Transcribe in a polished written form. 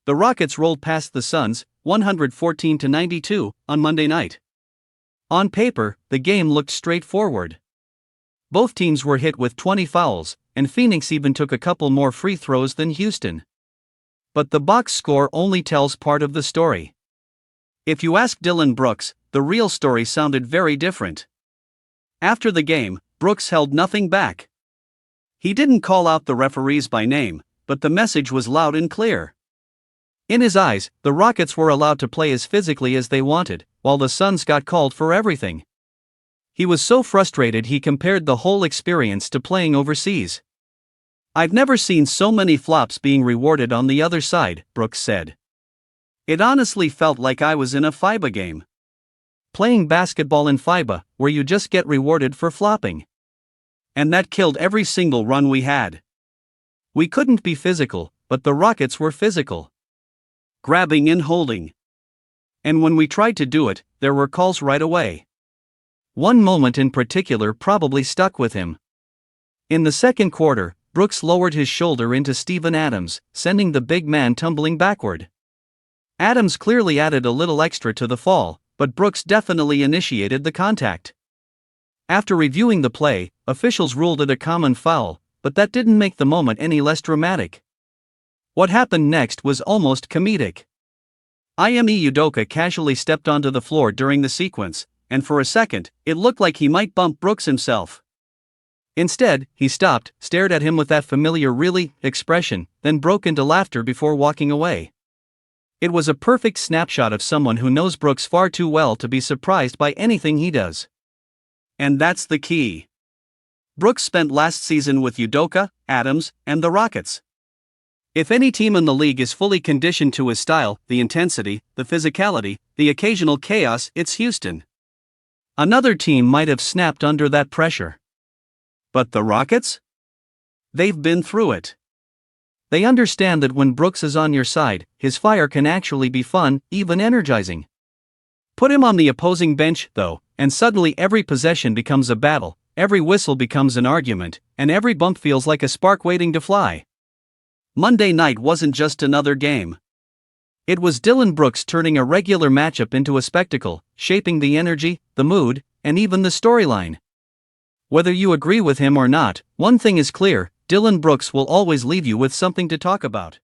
the Rockets rolled past the Suns, 114-92, on Monday night. On paper, the game looked straightforward. Both teams were hit with 20 fouls, and Phoenix even took a couple more free throws than Houston. But the box score only tells part of the story. If you ask Dillon Brooks, the real story sounded very different. After the game, Brooks held nothing back. He didn't call out the referees by name, but the message was loud and clear. In his eyes, the Rockets were allowed to play as physically as they wanted, while the Suns got called for everything. He was so frustrated he compared the whole experience to playing overseas. "I've never seen so many flops being rewarded on the other side," Brooks said. "It honestly felt like I was in a FIBA game. Playing basketball in FIBA, where you just get rewarded for flopping. And that killed every single run we had. We couldn't be physical, but the Rockets were physical. Grabbing and holding. And when we tried to do it, there were calls right away." One moment in particular probably stuck with him. In the second quarter, Brooks lowered his shoulder into Steven Adams, sending the big man tumbling backward. Adams clearly added a little extra to the fall, but Brooks definitely initiated the contact. After reviewing the play, officials ruled it a common foul, but that didn't make the moment any less dramatic. What happened next was almost comedic. Ime Udoka casually stepped onto the floor during the sequence, and for a second, it looked like he might bump Brooks himself. Instead, he stopped, stared at him with that familiar "really" expression, then broke into laughter before walking away. It was a perfect snapshot of someone who knows Brooks far too well to be surprised by anything he does. And that's the key. Brooks spent last season with Udoka, Adams, and the Rockets. If any team in the league is fully conditioned to his style, the intensity, the physicality, the occasional chaos, it's Houston. Another team might have snapped under that pressure. But the Rockets? They've been through it. They understand that when Brooks is on your side, his fire can actually be fun, even energizing. Put him on the opposing bench, though, and suddenly every possession becomes a battle, every whistle becomes an argument, and every bump feels like a spark waiting to fly. Monday night wasn't just another game. It was Dillon Brooks turning a regular matchup into a spectacle, shaping the energy, the mood, and even the storyline. Whether you agree with him or not, one thing is clear: Dillon Brooks will always leave you with something to talk about.